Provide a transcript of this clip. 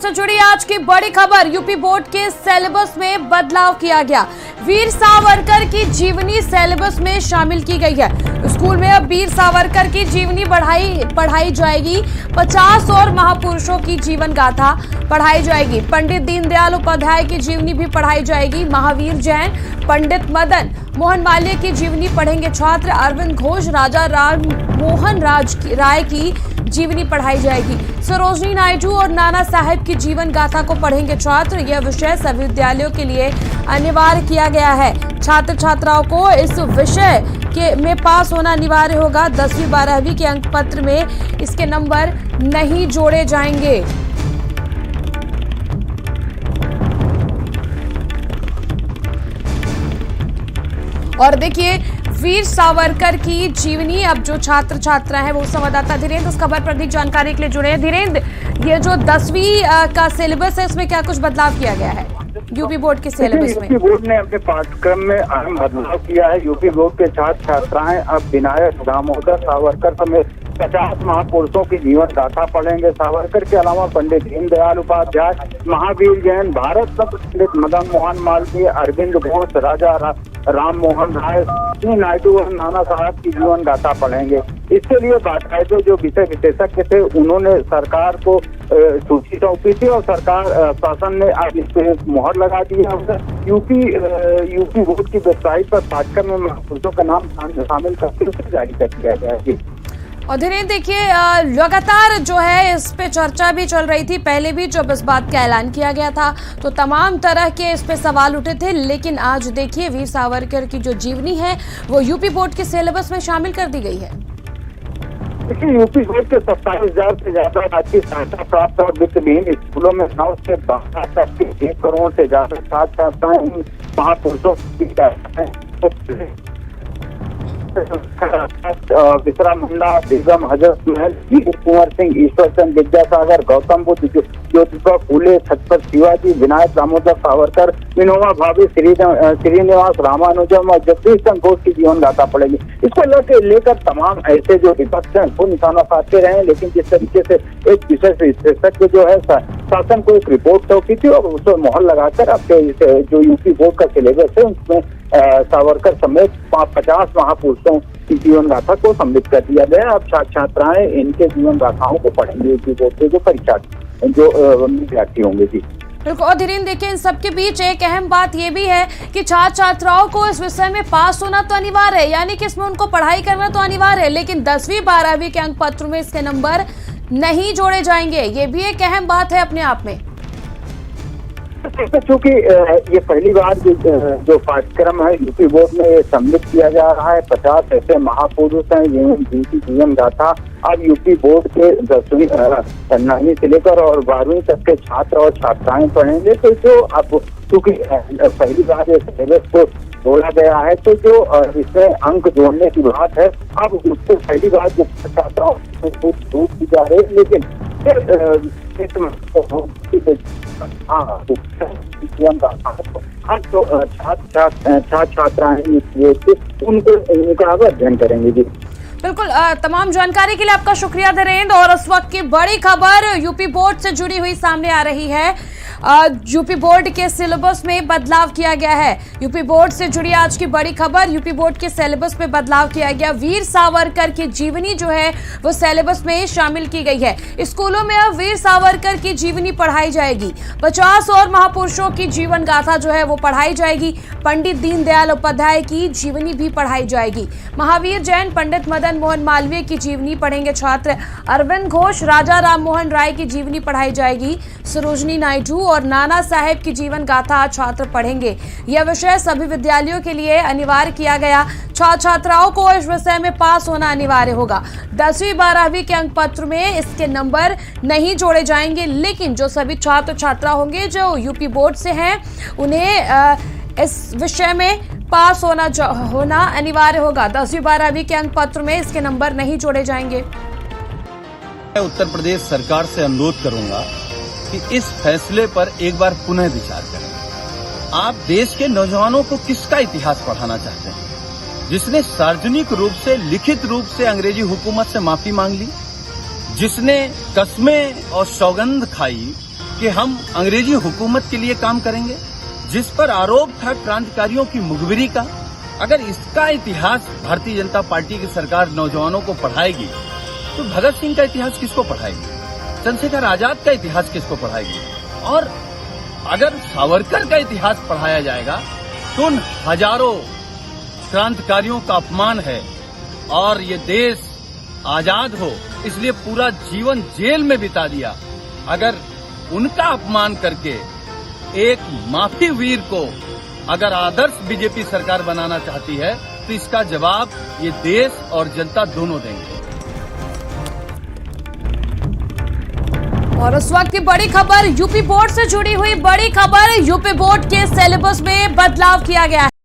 से जुड़ी आज की बड़ी खबर, यूपी बोर्ड के सिलेबस में बदलाव किया गया। वीर सावरकर की जीवनी सिलेबस में शामिल की गई है। स्कूल में अब वीर सावरकर की जीवनी पढ़ाई जाएगी। 50 और महापुरुषों की जीवन गाथा पढ़ाई जाएगी। पंडित दीनदयाल उपाध्याय की जीवनी भी पढ़ाई जाएगी। महावीर जैन, पंडित मदन मोहन मालवीय की जीवनी पढ़ेंगे छात्र। अरविंद घोष, राजा राम मोहन राय की जीवनी पढ़ाई जाएगी। सरोजनी नायडू और नाना साहेब की जीवन गाथा को पढ़ेंगे छात्र। यह विषय सभी विद्यालयों के लिए अनिवार्य किया गया है। छात्र छात्राओं को इस विषय में पास होना अनिवार्य होगा। 10वीं 12वीं के अंक पत्र में इसके नंबर नहीं जोड़े जाएंगे। और देखिए, वीर सावरकर की जीवनी, अब जो छात्र छात्रा है वो संवाददाता धीरेन्द्र उस खबर पर अधिक जानकारी के लिए जुड़े हैं। धीरेन्द्र, ये जो 10वीं का सिलेबस है इसमें क्या कुछ बदलाव किया गया है यूपी बोर्ड के सिलेबस में? यूपी बोर्ड ने अपने पाठ्यक्रम में अहम बदलाव किया है। यूपी बोर्ड के छात्र छात्राएं अब विनायक दामोदर सावरकर समेत 50 महापुरुषों की जीवन गाथा पढ़ेंगे। सावरकर के अलावा पंडित दीनदयाल उपाध्याय, महावीर जैन, भारत रत्न पंडित मदन मोहन मालवीय, अरविंद घोष, राजा राम मोहन राय, नायडू और नाना साहब की जीवन गाथा पढ़ेंगे। इसके लिए बाकायदे जो विषय विशेषज्ञ थे उन्होंने सरकार को सूची सौंपी थी और सरकार शासन ने आज इस पे मुहर लगा दी है। यूपी बोर्ड की वेबसाइट पर पाठ्यक्रम में महापुरुषों का नाम शामिल करके उसे जारी कर दिया गया है। और धीरेन्द्र, देखिए, लगातार जो है इस पे चर्चा भी चल रही थी। पहले भी जब इस बात का ऐलान किया गया था तो तमाम तरह के इस पे सवाल उठे थे, लेकिन आज देखिए वीर सावरकर की जो जीवनी है वो यूपी बोर्ड के सिलेबस में शामिल कर दी गई है। देखिए, यूपी बोर्ड के 27,000 से ज्यादा राज्य सहायता प्राप्त और वित्तविहीन स्कूलों में 9 से 12 तक के 1 करोड़ से ज्यादा छात्र छात्राएं महापुरुषों की विश्राम मुंडा, बेगम हजरत महल, कुंवर सिंह, ईश्वर चंद विद्यासागर, गौतम बुद्ध, ज्योतिबा फूले, छत्रपति शिवाजी, विनायक दामोदर सावरकर, विनोबा भावे, श्रीनिवास रामानुजम और जगदीश चंद्र बोस की जीवन गाथा पड़ेगी। इसको लेकर तमाम ऐसे जो विपक्ष हैं वो निशाना साधते रहे, लेकिन जिस तरीके से एक विशेष विशेषज्ञ जो है शासन को एक रिपोर्ट सौंपी थी और उस पर मुहर लगाकर अब जो यूपी बोर्ड का सिलेबस है उसमें सावरकर समेत 50 महापुरुषों की जीवन गाथा को सम्मिलित कर दिया गया। अब छात्र छात्राएं इनके जीवन गाथाओं को पढ़ेंगे यूपी बोर्ड के जो परीक्षा जो विद्यार्थी होंगे। जी बिल्कुल। और धीरेन्द्र, देखिए, इन सबके बीच एक अहम बात ये भी है कि छात्र छात्राओं को इस विषय में पास होना तो अनिवार्य है, यानी कि इसमें उनको पढ़ाई करना तो अनिवार्य है, लेकिन 10वीं 12वीं के अंक पत्र में इसके नंबर नहीं जोड़े जाएंगे। ये भी एक अहम बात है अपने आप में। चूंकि ये पहली बार जो पाठ्यक्रम है यूपी बोर्ड में ये सम्मिलित किया जा रहा है। 50 ऐसे महापुरुष हैं जिनकी जीवन गाथा अब यूपी बोर्ड के 10वीं 9वीं से लेकर और 12वीं तक के छात्र और छात्राएं पढ़ेंगे। तो जो अब चूंकि पहली बार ये सिलेबस को जोड़ा गया है तो जो इसमें अंक जोड़ने की बात है अब उसको पहली बार जो छात्राओं दूर की जा रही है, लेकिन छात्र छात्राएं उनको उनका अध्ययन करेंगे। जी बिल्कुल। तमाम जानकारी के लिए आपका शुक्रिया धीरेन्द्र। और इस वक्त की बड़ी खबर यूपी बोर्ड से जुड़ी हुई सामने आ रही है। यूपी बोर्ड के सिलेबस में बदलाव किया गया है। यूपी बोर्ड से जुड़ी आज की बड़ी खबर, यूपी बोर्ड के सिलेबस में बदलाव किया गया। वीर सावरकर की जीवनी जो है वो सिलेबस में शामिल की गई है। स्कूलों में अब वीर सावरकर की जीवनी पढ़ाई जाएगी। 50 और महापुरुषों की जीवन गाथा जो है वो पढ़ाई जाएगी। पंडित दीनदयाल उपाध्याय की जीवनी भी पढ़ाई जाएगी। महावीर जैन, पंडित मदन मोहन मालवीय की जीवनी पढ़ेंगे छात्र। अरविंद घोष, राजा राम मोहन राय की जीवनी पढ़ाई जाएगी। सरोजनी नायडू और नाना साहेब की जीवन गाथा छात्र पढ़ेंगे। यह विषय सभी विद्यालयों के लिए अनिवार्य किया गया। छात्र छात्राओं को इस विषय में पास होना अनिवार्य होगा। 10वीं 12वीं के अंक पत्र में इसके नंबर नहीं जोड़े जाएंगे, लेकिन जो सभी छात्र छात्रा होंगे जो यूपी बोर्ड से हैं उन्हें इस विषय में पास होना अनिवार्य होगा। 10वीं 12वीं के अंक पत्र में इसके नंबर नहीं जोड़े जाएंगे। मैं उत्तर प्रदेश सरकार से अनुरोध करूंगा कि इस फैसले पर एक बार पुनः विचार करें। आप देश के नौजवानों को किसका इतिहास पढ़ाना चाहते हैं? जिसने सार्वजनिक रूप से, लिखित रूप से अंग्रेजी हुकूमत से माफी मांग ली, जिसने कस्में और सौगंध खाई कि हम अंग्रेजी हुकूमत के लिए काम करेंगे, जिस पर आरोप था क्रांतिकारियों की मुखबिरी का। अगर इसका इतिहास भारतीय जनता पार्टी की सरकार नौजवानों को पढ़ाएगी तो भगत सिंह का इतिहास किसको पढ़ाएगी, चंद्रशेखर आजाद का इतिहास किसको पढ़ाएगी? और अगर सावरकर का इतिहास पढ़ाया जाएगा तो उन हजारों क्रांतिकारियों का अपमान है। और ये देश आजाद हो इसलिए पूरा जीवन जेल में बिता दिया। अगर उनका अपमान करके एक माफी वीर को अगर आदर्श बीजेपी सरकार बनाना चाहती है तो इसका जवाब ये देश और जनता दोनों देंगे। और उस वक्त की बड़ी खबर, यूपी बोर्ड से जुड़ी हुई बड़ी खबर, यूपी बोर्ड के सिलेबस में बदलाव किया गया